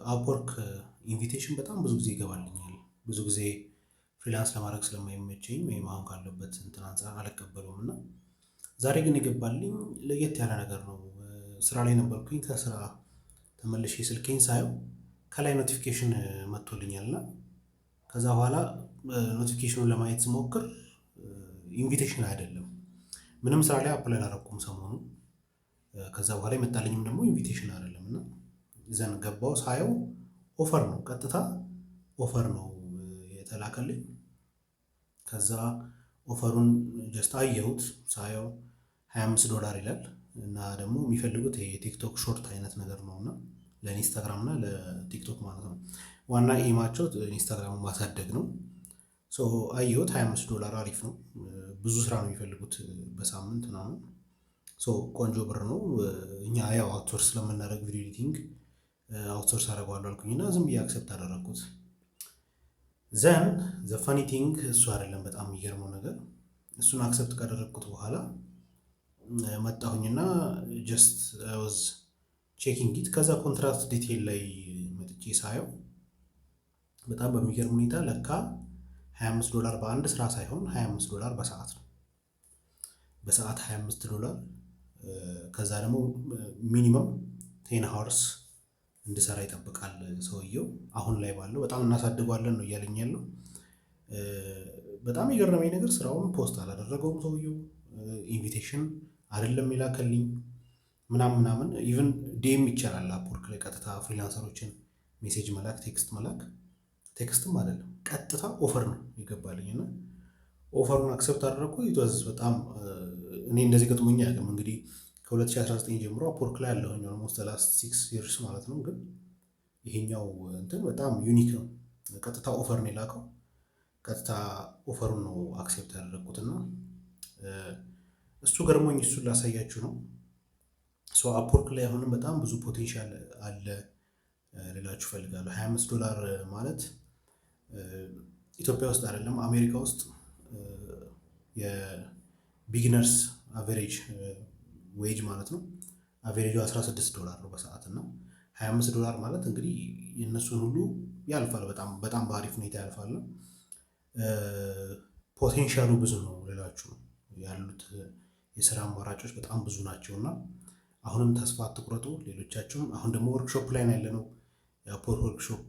አፕወርክ ኢንቪቴሽን በጣም ብዙ ጊዜ ይገባልኛል። ብዙ ጊዜ ፍሪላንስ ለማድረግ ስለማይመቸኝ ወይም አሁን ካለበት እንትን አንፃር አልቀበለውም እና ዛሬ ግን የገባልኝ ለየት ያለ ነገር ነው። ስራ ላይ ነበርኩኝ። ከስራ ተመልሼ ስልኬን ሳየው ከላይ ኖቲፊኬሽን መጥቶልኛል እና ከዛ በኋላ ኖቲፊኬሽኑን ለማየት ስሞክር ኢንቪቴሽን አይደለም። ምንም ስራ ላይ አፕላይ አላደረኩም ሰሞኑን። ከዛ በኋላ የመጣልኝም ደግሞ ኢንቪቴሽን አይደለም እና ዘን ገባው ሳየው ኦፈር ነው፣ ቀጥታ ኦፈር ነው የተላከልኝ። ከዛ ኦፈሩን ጀስት አየሁት። ሳየው $25 ይላል እና ደግሞ የሚፈልጉት የቲክቶክ ሾርት አይነት ነገር ነው እና ለኢንስታግራም እና ለቲክቶክ ማለት ነው። ዋና ኤማቸው ኢንስታግራም ማሳደግ ነው። አየሁት $25 አሪፍ ነው። ብዙ ስራ ነው የሚፈልጉት በሳምንት ምናምን። ቆንጆ ብር ነው። እኛ ያው አውትሶርስ ስለምናደርግ ቪዲዮ ኤዲቲንግ አውትሶርስ አደርገዋለሁ አልኩኝና ዝም ብዬ አክሰፕት አደረግኩት። ዘን ዘ ፋኒ ቲንግ እሱ አይደለም በጣም የሚገርመው ነገር፣ እሱን አክሰፕት ካደረግኩት በኋላ መጣሁኝና ጀስት ዋዝ ቼኪንግ ኢት። ከዛ ኮንትራክት ዲቴይል ላይ መጥቼ ሳየው በጣም በሚገርም ሁኔታ ለካ $25 በአንድ ስራ ሳይሆን $25 በሰዓት ነው። በሰዓት $25። ከዛ ደግሞ ሚኒመም 10 ሃወርስ እንድሰራ ይጠብቃል ሰውየው። አሁን ላይ ባለው በጣም እናሳድገዋለን ነው እያለኝ ያለው። በጣም የገረመኝ ነገር ስራውን ፖስት አላደረገውም ሰውየው። ኢንቪቴሽን አይደለም የላከልኝ ምናምን። ኢቭን ዲኤም ይቻላል አፕወርክ ላይ ቀጥታ ፍሪላንሰሮችን ሜሴጅ መላክ፣ ቴክስት መላክ። ቴክስትም አይደለም ቀጥታ ኦፈር ነው የገባልኝ እና ኦፈሩን አክሰፕት አደረግኩ። ይተወዝ በጣም እኔ እንደዚህ ገጥሞኝ አያውቅም። እንግዲህ ከ2019 ጀምሮ አፕወርክ ላይ ያለሁኝ ኦልሞስት ላስት 6 ይርስ ማለት ነው። ግን ይሄኛው እንትን በጣም ዩኒክ ነው። ቀጥታ ኦፈር ነው የላከው። ቀጥታ ኦፈሩን ነው አክሴፕት ያደረግኩትና እሱ ገርሞኝ እሱን ላሳያችሁ ነው። አፕወርክ ላይ አሁንም በጣም ብዙ ፖቴንሻል አለ ልላችሁ ፈልጋለሁ። $25 ማለት ኢትዮጵያ ውስጥ አይደለም አሜሪካ ውስጥ የቢግነርስ አቨሬጅ ዌጅ ማለት ነው። አቨሬጁ $16 ነው በሰዓት እና $25 ማለት እንግዲህ የእነሱን ሁሉ ያልፋል። በጣም በአሪፍ ሁኔታ ያልፋል። ፖቴንሻሉ ብዙ ነው ልላችሁ ነው። ያሉት የስራ አማራጮች በጣም ብዙ ናቸው እና አሁንም ተስፋ አትቁረጡ። ሌሎቻችሁም አሁን ደግሞ ወርክሾፕ ላይ ነው ያለነው። የአፕወርክ ወርክሾፕ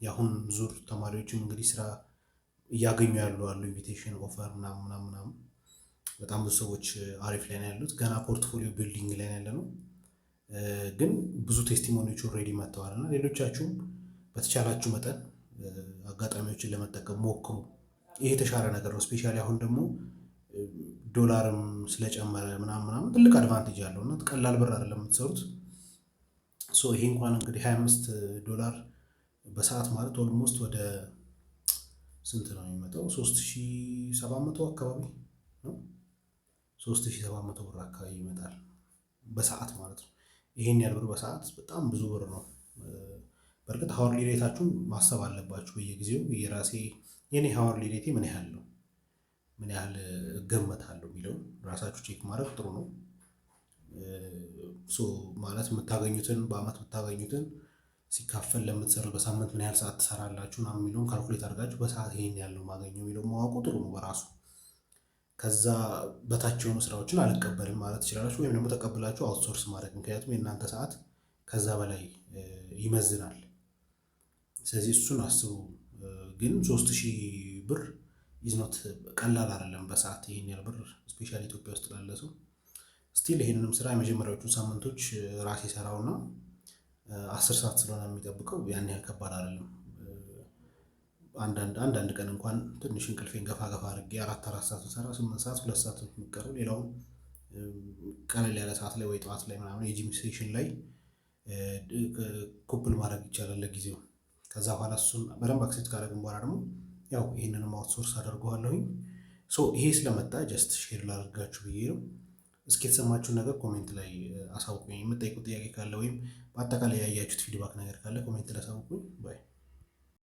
የአሁን ዙር ተማሪዎችም እንግዲህ ስራ እያገኙ ያሉ አሉ። ኢንቪቴሽን ኦፈር ምናምን በጣም ብዙ ሰዎች አሪፍ ላይ ነው ያሉት። ገና ፖርትፎሊዮ ቢልዲንግ ላይ ነው ያለነው። ግን ብዙ ቴስቲሞኒዎች ኦልሬዲ መጥተዋል እና ሌሎቻችሁም በተቻላችሁ መጠን አጋጣሚዎችን ለመጠቀም ሞክሩ። ይሄ የተሻለ ነገር ነው። ስፔሻሊ አሁን ደግሞ ዶላርም ስለጨመረ ምናምን ትልቅ አድቫንቴጅ አለው እና ቀላል ብር አይደለም የምትሰሩት። ይሄ እንኳን እንግዲህ $25 በሰዓት ማለት ኦልሞስት ወደ ስንት ነው የሚመጣው? 3700 አካባቢ ነው። 3700 ብር አካባቢ ይመጣል በሰዓት ማለት ነው። ይሄን ያህል ብር በሰዓት በጣም ብዙ ብር ነው። በእርግጥ ሀወርሊ ሬታችሁን ማሰብ አለባችሁ በየጊዜው። የኔ ሀወርሊ ሬቴ ምን ያህል ነው፣ ምን ያህል እገመታለሁ የሚለውን ራሳችሁ ቼክ ማድረግ ጥሩ ነው። ማለት የምታገኙትን በአመት የምታገኙትን ሲካፈል ለምትሰሩ በሳምንት ምን ያህል ሰዓት ትሰራላችሁ ምናምን የሚለውን ካልኩሌት አድርጋችሁ በሰዓት ይሄን ያለው ማገኘው የሚለውን ማወቁ ጥሩ ነው በራሱ። ከዛ በታች የሆኑ ስራዎችን አልቀበልም ማለት ትችላላችሁ፣ ወይም ደግሞ ተቀብላችሁ አውትሶርስ ማድረግ። ምክንያቱም የእናንተ ሰዓት ከዛ በላይ ይመዝናል። ስለዚህ እሱን አስቡ። ግን 3000 ብር ኢዝኖት ቀላል አይደለም በሰዓት ይሄን ያህል ብር ስፔሻሊ ኢትዮጵያ ውስጥ ላለ ሰው። ስቲል ይሄንንም ስራ የመጀመሪያዎቹን ሳምንቶች ራሴ ሰራውና 10 ሰዓት ስለሆነ የሚጠብቀው ያን ያህል ከባድ አይደለም። አንዳንድ ቀን እንኳን ትንሽ እንቅልፌን ገፋ አድርጌ 4 ሰዓት ሰራ 8 ሰዓት 2 ሰዓት የሚቀረው ሌላውን ቀለል ያለ ሰዓት ላይ ወይ ጠዋት ላይ ምናምን የጂም ሴሽን ላይ ኩፕል ማድረግ ይቻላል ለጊዜው። ከዛ በኋላ እሱን በደንብ አክሴፕት ካደረግን በኋላ ደግሞ ያው ይሄንንም አውትሶርስ አደርገዋለሁኝ። ይሄ ስለመጣ ጀስት ሼር ላደርጋችሁ ብዬ ነው። እስኪ የተሰማችሁን ነገር ኮሜንት ላይ አሳውቁኝ። የምጠይቁት ጥያቄ ካለ ወይም በአጠቃላይ ያያችሁት ፊድባክ ነገር ካለ ኮሜንት ላይ አሳውቁኝ። ባይ